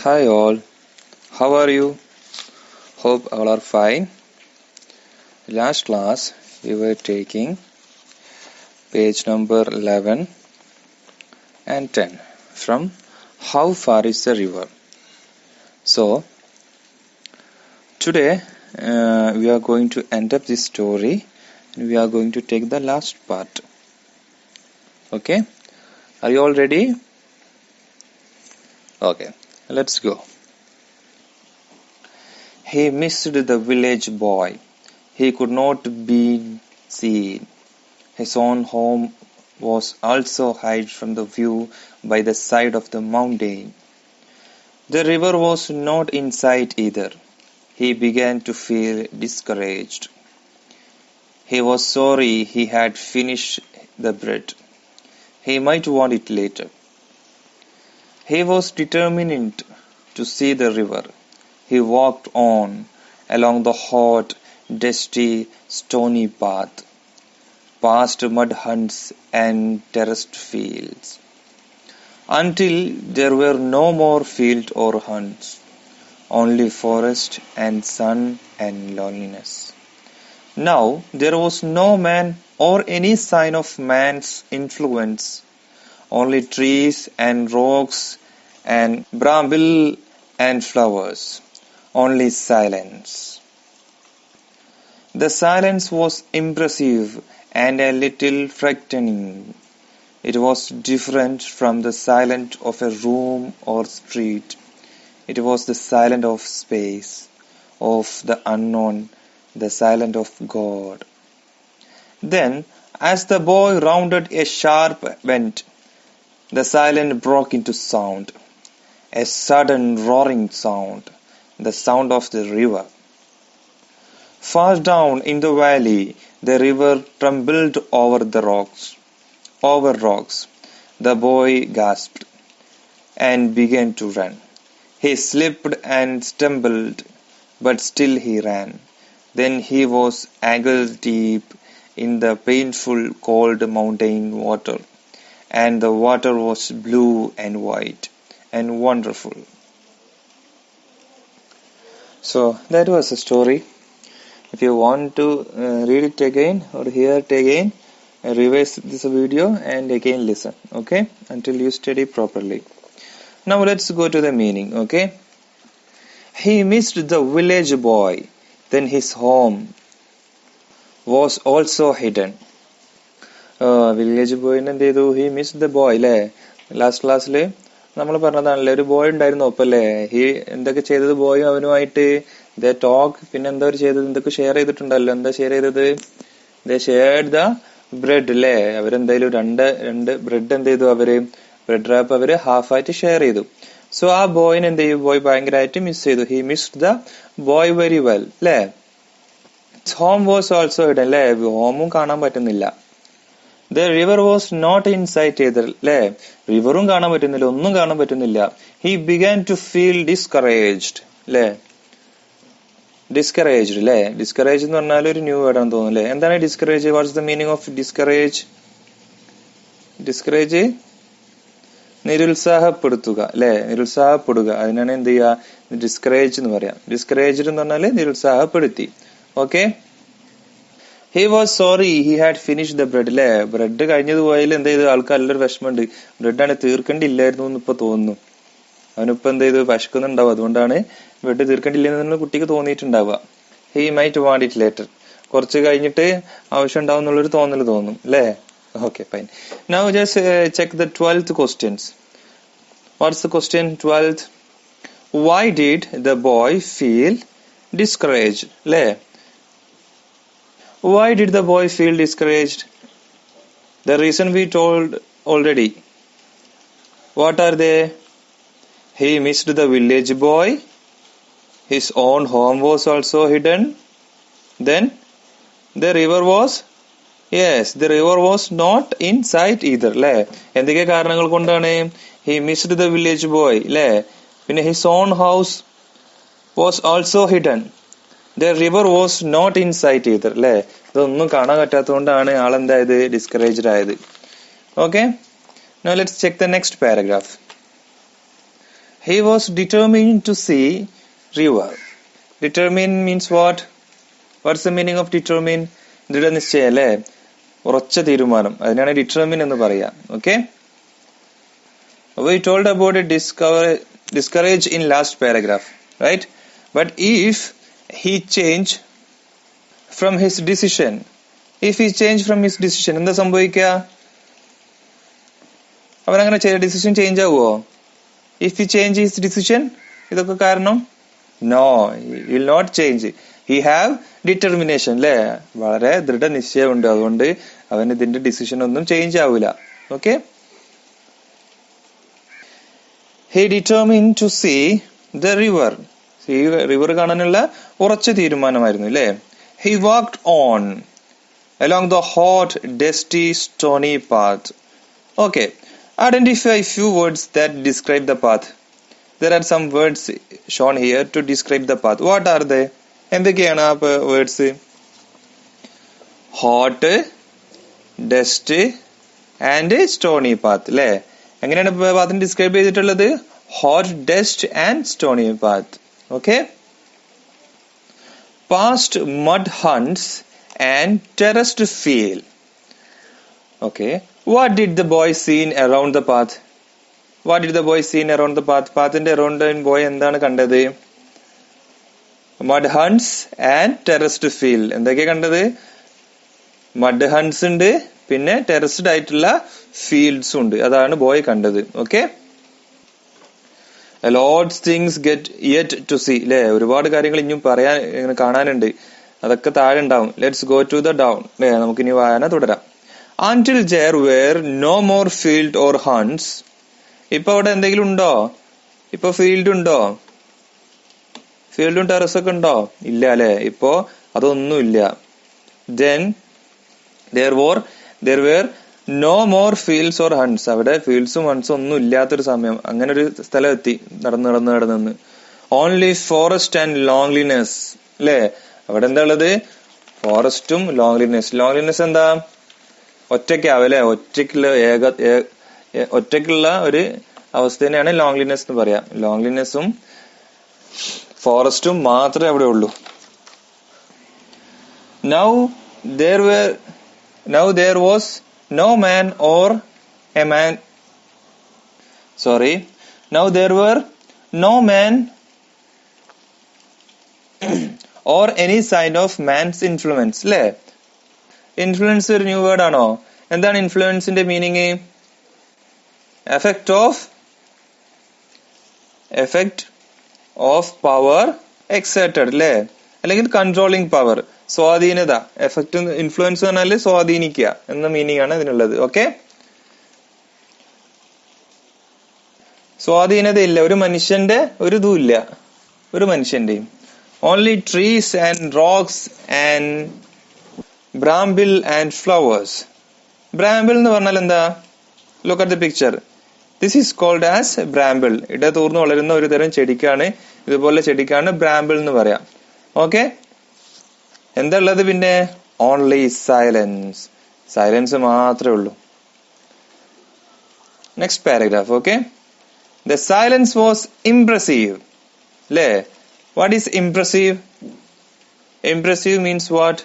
Hi all, how are you? Hope all are fine. Last class we were taking page number 11 and 10 from How Far is the River? So today we are going to end up this story and we are going to take the last part. Okay, are you all ready? Okay, let's go. He missed the village boy. He could not be seen. His own home was also hid from the view by the side of the mountain. The river was not in sight either. He began to feel discouraged. He was sorry he had finished the bread. He might want it later. He was determined to see the river. He walked on along the hot, dusty, stony path, past mud hunts and terraced fields, until there were no more fields or hunts, only forest and sun and loneliness. Now there was no man or any sign of man's influence, only trees and rocks and bramble and flowers, only silence. The silence was impressive and a little frightening. It was different from the silence of a room or street. It was the silence of space, of the unknown, the silence of God. Then, as the boy rounded a sharp bend, the silence broke into sound, a sudden roaring sound, the sound of the river. Far down in the valley, the river trembled over rocks. The boy gasped and began to run. He slipped and stumbled, but still he ran. Then he was ankle deep in the painful cold mountain water, and the water was blue and white and wonderful. So that was the story. If you want to read it again or hear it again, revise this video and again listen, okay, until you study properly. Now let's go to the meaning, okay. He missed the village boy, then his home was also hidden. Village boy എന്ത് ചെയ്തു? He missed the boy അല്ലേ? Last ക്ലാസ്സിൽ നമ്മൾ പറഞ്ഞതാണല്ലേ, ഒരു boy ഉണ്ടായിരുന്നു ഒപ്പല്ലേ. He എന്തൊക്കെ ചെയ്തത്? ബോയും അവനുമായിട്ട് ദേ talk, പിന്നെ എന്താ ചെയ്തത്? എന്തൊക്കെ ഷെയർ ചെയ്തിട്ടുണ്ടല്ലോ. എന്താ ഷെയർ ചെയ്തത്? ദേ ഷെയർഡ് ദ ബ്രെഡ് അല്ലേ. അവരെന്തായാലും രണ്ട് ബ്രെഡ് എന്ത് ചെയ്തു? അവര് ബ്രെഡ് റാപ്പ് അവര് ഹാഫായിട്ട് ഷെയർ ചെയ്തു. സോ ആ ബോയിന് എന്ത് ചെയ്യും? ബോയ് ഭയങ്കരമായിട്ട് മിസ് ചെയ്തു. He missed the boy very well അല്ലേ. ഹോം വാസ് ഓൾസോ ഹിഡൻ അല്ലേ. ഹോമും കാണാൻ പറ്റുന്നില്ല. The river was not in sight either അല്ലേ. റിവറും കാണാൻ പറ്റുന്നില്ല, ഒന്നും കാണാൻ പറ്റുന്നില്ല. He began to feel discouraged അല്ലേ. ഡിസ്കറേജ്ഡ് അല്ലേ. ഡിസ്കറേജ് എന്ന് പറഞ്ഞാൽ ഒരു ന്യൂ വേർഡ് ആണെന്ന് തോന്നുന്നു അല്ലേ. എന്താണ് discourage? What's the meaning of discourage? Discourage നിരുത്സാഹപ്പെടുത്തുക അല്ലെ. നിരുത്സാഹപ്പെടുക, അതിനാണ് എന്ത് ചെയ്യുക? ഡിസ്കറേജ് എന്ന് പറയാം. ഡിസ്കറേജ്ഡ് എന്ന് പറഞ്ഞാല് നിരുത്സാഹപ്പെടുത്തി. Okay. He was sorry he had finished the bread അല്ലെ. ബ്രെഡ് കഴിഞ്ഞത് പോയാലും എന്ത് ചെയ്തു? ആൾക്ക് നല്ലൊരു വിഷമമുണ്ട്. ബ്രെഡാണ് തീർക്കേണ്ടില്ലായിരുന്നു എന്ന് ഇപ്പൊ തോന്നുന്നു. അവനിപ്പോ എന്ത് ചെയ്തു? വിശക്കുന്നുണ്ടാവും. അതുകൊണ്ടാണ് ബ്രെഡ് തീർക്കേണ്ടില്ലെന്ന് കുട്ടിക്ക് തോന്നിയിട്ടുണ്ടാവുക. He might want it later. കുറച്ച് കഴിഞ്ഞിട്ട് ആവശ്യം ഉണ്ടാവും എന്നുള്ളൊരു തോന്നൽ തോന്നും അല്ലേ. Okay, fine. Now just check the 12th questions. What's the question 12th? Why did the boy feel discouraged? Le. Why did the boy feel discouraged? The reason we told already. What are they? He missed the village boy. His own home was also hidden. Then the river was Yes, the river was not in sight either അല്ലേ. എന്തൊക്കെ കാരണങ്ങൾ കൊണ്ടാണ്? He missed the village boy അല്ലേ. പിന്നെ his own house was also hidden. The river was not in sight either അല്ലേ. ഇതൊന്നും കാണാൻ പറ്റാത്തതുകൊണ്ടാണ് ആളെന്തായത്? Discouraged ആയത്. Okay. Now let's check the next paragraph. He was determined to see river. Determine means what? What's the meaning of determine? ദൃഢനിശ്ചയം അല്ലേ, ഉറച്ച തീരുമാനം, അതിനാണ് determine എന്ന് പറയാ. Okay, we told about it discourage in last paragraph, right? But if he change from his decision, എന്താ സംഭവിക്കുക? അവനങ്ങനെ ഡിസിഷൻ ചേഞ്ച് ആവുമോ? If he change his decision, ഇതൊക്കെ കാരണം? No, he will not change. He have determination, അല്ലേ? വളരെ ദൃഢനിശ്ചയമുണ്ട്, അതുകൊണ്ട് അവൻ ഇതിന്റെ ഡിസിഷൻ ഒന്നും ചേഞ്ച് ആവില്ല. Okay, he determined to see the river. ഈ റിവർ കാണാനുള്ള ഉറച്ച തീരുമാനമായിരുന്നു, അല്ലേ? He walked on along the hot, dusty, stony path. Okay, identify few words that describe the path. There are some words shown here to describe the path. What are they? എന്തൊക്കെയാണ് ആ words? Hot, dust and Stony path, അല്ലേ? എങ്ങനെയാണ് പാത്തിനെ describe ചെയ്തിട്ടുള്ളത്? Hot, dust and Stony path. Okay, past mud hunts and terraced field. Okay, what did the boy see around the path? What did the boy see around the path? പാത്തിന്റെ around boy എന്താണ് കണ്ടത്? mud hunts and terraced field. എന്തൊക്കെയാ കണ്ടത്? mud hunts ഉണ്ട്, പിന്നെ terraced ആയിട്ടുള്ള fields ഉണ്ട്. അതാണ് boy കണ്ടത്. Okay, a lot things get yet to see, അല്ലെ? ഒരുപാട് കാര്യങ്ങൾ ഇനിയും കാണാനുണ്ട്, അതൊക്കെ താഴെ ഉണ്ടാവും. Let's go to the down, അല്ലെ? നമുക്ക് ഇനി വായന തുടരാം. until there were no more field or hunts. ഇപ്പൊ അവിടെ എന്തെങ്കിലും ഉണ്ടോ? ഇപ്പൊ ഫീൽഡ് ഉണ്ടോ? ഫീൽഡും ടെറസ് ഒക്കെ ഉണ്ടോ? ഇല്ല, അല്ലെ? ഇപ്പോ അതൊന്നും ഇല്ല. then there were no more fields or hunts. അവിടെ ഫീൽഡ്സും ഹണ്ട്സും ഒന്നും ഇല്ലാത്തൊരു സമയം, അങ്ങനെ ഒരു സ്ഥലം എത്തി നടന്ന്. ഓൺലി ഫോറസ്റ്റ് ആൻഡ് ലോൺലിനെസ്, അല്ലെ? അവിടെ എന്താ ഉള്ളത്? ഫോറസ്റ്റും ലോൺലിനെസ് എന്താ? ഒറ്റയ്ക്കാവും, അല്ലെ? ഒറ്റയ്ക്കുള്ള ഒരു അവസ്ഥ തന്നെയാണ് ലോൺലിനെസ് എന്ന് പറയാം. ലോൺലിനെസ്സും ഫോറസ്റ്റും മാത്രമേ അവിടെ ഉള്ളൂ. Now there was no man or a man. Now there were no man or any sign of man's influence, അല്ലേ? ഇൻഫ്ലുവൻസ് ഒരു ന്യൂ വേർഡ് ആണോ? എന്താണ് ഇൻഫ്ലുവൻസിന്റെ meaning? Effect of power exerted, അല്ലേ? അല്ലെങ്കിൽ കൺട്രോളിങ് പവർ, സ്വാധീനത. എഫക്ട്, ഇൻഫ്ലുവൻസ് പറഞ്ഞാല് സ്വാധീനിക്കുക എന്ന മീനിങ് ആണ് ഇതിനുള്ളത്. ഓക്കെ, സ്വാധീനതയില്ല ഒരു മനുഷ്യന്റെ, ഒരു ഇതും ഇല്ല ഒരു മനുഷ്യന്റെയും. Only trees and rocks and bramble and flowers. Bramble എന്ന് പറഞ്ഞാൽ എന്താ? Look at the picture. This is called as bramble. ഇടതൂർന്ന് വളരുന്ന ഒരു തരം ചെടിക്കാണ്, ഇതുപോലെ ചെടിക്കാണ് ബ്രാംബിൾ എന്ന് പറയാം. ഓക്കെ, എന്താ ഉള്ളത് പിന്നെ? ഓൺലി സൈലൻസ് മാത്രമേ ഉള്ളൂ. Next paragraph. Okay, the silence was impressive, അല്ലേ? What is impressive? Impressive means what?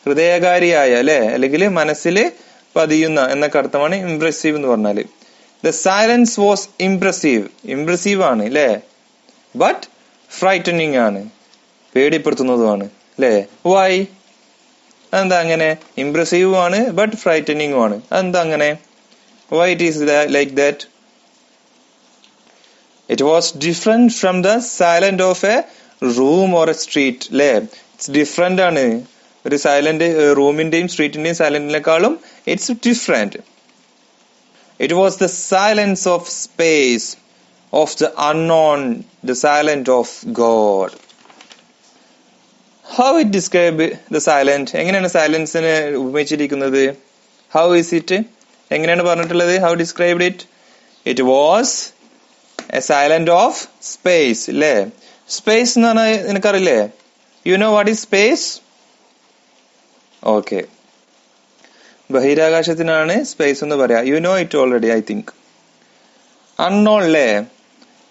ഹൃദയകാരിയായ, അല്ലെ? അല്ലെങ്കിൽ മനസ്സിൽ പതിയുന്ന എന്നൊക്കെ അർത്ഥമാണ് ഇംപ്രസീവ് എന്ന് പറഞ്ഞാല്. ദ സൈലൻസ് വാസ് ഇംപ്രസീവ് ആണ്, അല്ലെ? ബട്ട് ഫ്രൈറ്റനിങ് ആണ്, പേടിപ്പെടുത്തുന്നതുമാണ്, അല്ലെ? വൈ? അതെന്താ അങ്ങനെ? ഇംപ്രസീവ് ആണ് ബട്ട് ഫ്രൈറ്റനിങ് ആണ്, അതെന്താ അങ്ങനെ? Why it is like that? It was different from the silent of a room or a street, അല്ലെ? ഇറ്റ്സ് ഡിഫറെന്റ് ആണ്. ഒരു സൈലന്റ് റൂമിന്റെയും സ്ട്രീറ്റിന്റെയും സൈലന്റിനേക്കാളും it's different. It was the silence of space, of the unknown, the silent of God. How it describe the silent? എങ്ങനെയാണ് സൈലൻസിനെ ഉപമിച്ചിരിക്കുന്നത്? How is it? എങ്ങനെയാണ് പറഞ്ഞിട്ടുള്ളത്? How described it? It was a silent of space, അല്ലേ? Space എന്ന് പറഞ്ഞാൽ നിനക്കറിയില്ലേ? You know what is space? Okay, ബഹിരാകാശത്തിനാണ് സ്പേസ് എന്ന് പറയാ. You know it already, I think. unknown le,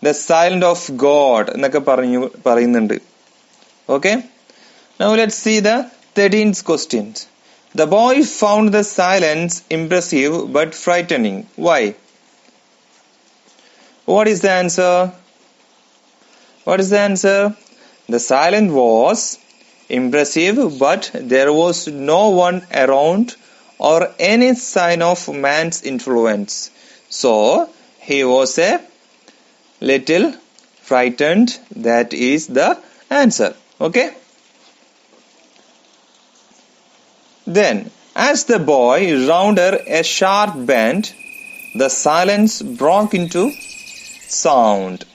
the silent of God എന്നൊക്കെ പറയുന്നുണ്ട്. Okay, now let's see the 13th question. The boy found the silence impressive but frightening. Why? What is the answer? The silence was impressive, but there was no one around or any sign of man's influence. So he was a little frightened. That is the answer. Okay? Then, as the boy rounded a sharp bend, the silence broke into sound.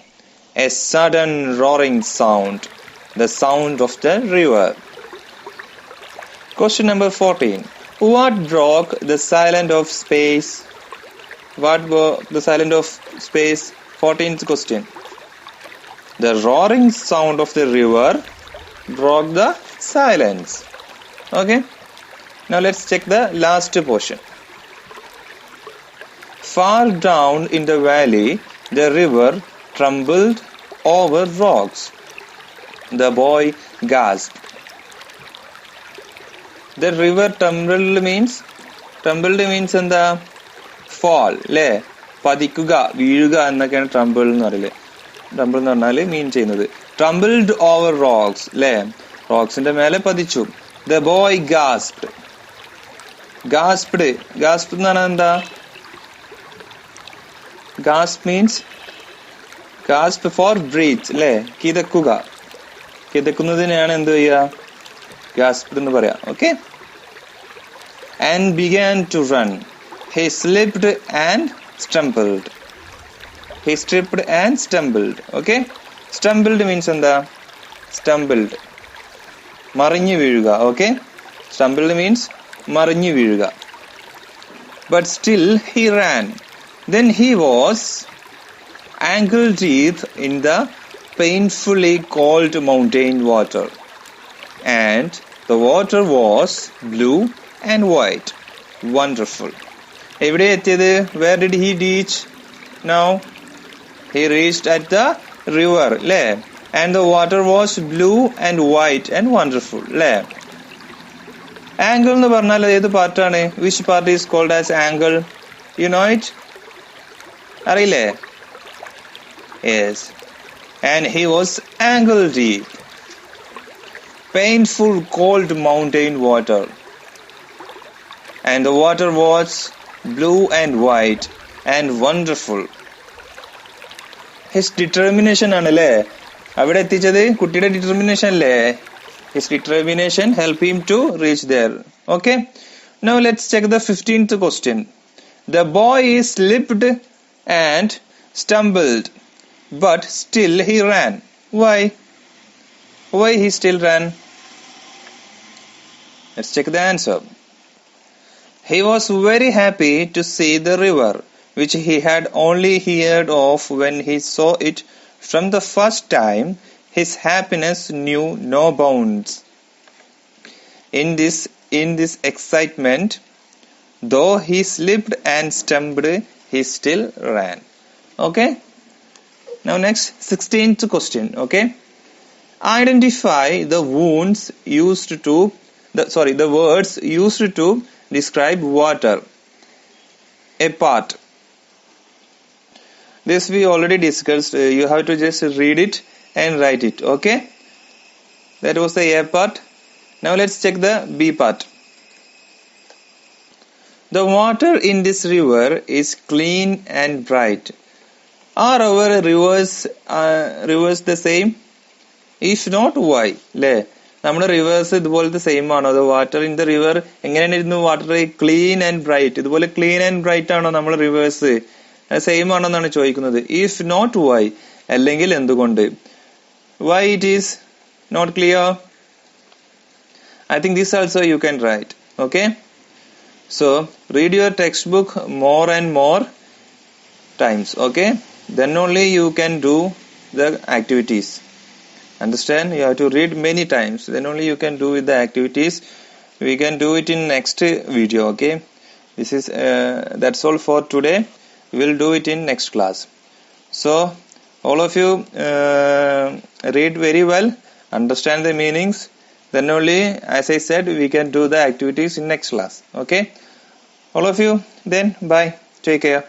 A sudden roaring sound. The sound of the river. Question number 14. What broke the silence of space? What broke the silence of space? 14th question. The roaring sound of the river broke the silence. Okay. Now let's check the last portion. Far down in the valley, the river trembled over rocks. The boy gasped. The river trembled means എന്താ? fall അല്ലേ? പതിക്കുക, വീഴുക എന്നൊക്കെയാണ് ട്രംബിൾ എന്ന് പറയില്ലേ. ട്രംബിൾ എന്ന് പറഞ്ഞാൽ മീൻ ചെയ്യുന്നത്. trembled over rocks അല്ലേ? റോക്സിന്റെ മേലെ പതിച്ചു. The boy gasped. Gasp എന്ന് പറഞ്ഞാൽ എന്താ? Gasp means gasp for breath അല്ലേ? കിതക്കുന്നതിനെയാണ് എന്ത് ചെയ്യുക? Gasp എന്ന് പറയാം. Okay? And began to run. He slipped and stumbled. Okay? Stumbled means എന്താ? Stumbled. മറിഞ്ഞു വീഴുക. Okay? Stumbled means മറിഞ്ഞു വീഴുക. But still he ran. Then he was ankle deep in the painfully cold mountain water, and the water was blue and white. Wonderful. എവിടെ എത്തിയത്? Where did he reach? Now he reached at the river അല്ലേ? And the water was blue and white and wonderful അല്ലേ? Angle എന്ന് പറഞ്ഞാൽ ഏത് പാർട്ടാണ്? Which part is called as angle? You know it? അറിയില്ലേ? Yes. And he was ankle deep. Painful cold mountain water. And the water was blue and white and wonderful. His determination ആണല്ലേ അവിടെ എത്തിച്ചത്? കുട്ടിയുടെ determination അല്ലേ? His determination helped him to reach there. Okay? Now let's check the 15th question. The boy slipped and stumbled, but still he ran. Why? Why he still ran? Let's check the answer. He was very happy to see the river, which he had only heard of when he saw it from the first time. His happiness knew no bounds. In this excitement, though he slipped and stumbled, he still ran. Okay? Now next, 16th question. Okay? Identify the words used to describe water. A part. This we already discussed. You have to just read it and write it. Okay? That was the A part. Now let's check the B part. The water in this river is clean and bright. Are our rivers the same? If not, why? അല്ലേ? നമ്മുടെ reverse ഇതുപോലത്തെ same ആണോ? The water in the river എങ്ങനെയായിരുന്നു? Water clean and bright. ഇതുപോലെ clean and bright ആണോ നമ്മുടെ reverse? Same ആണോ എന്നാണ് ചോദിക്കുന്നത്. ഇഫ് നോട്ട് വൈ, അല്ലെങ്കിൽ എന്തുകൊണ്ട്? Why it is not clear? I think this also you can write. Okay? So read your textbook more and more times. Okay? Then only you can do the activities. Understand? You have to read many times. Then only you can do with the activities. We can do it in next video. Okay? This is that's all for today. We will do it in next class. So all of you read very well, understand the meanings, then only, as I said, we can do the activities in next class. Okay, all of you, then bye, take care.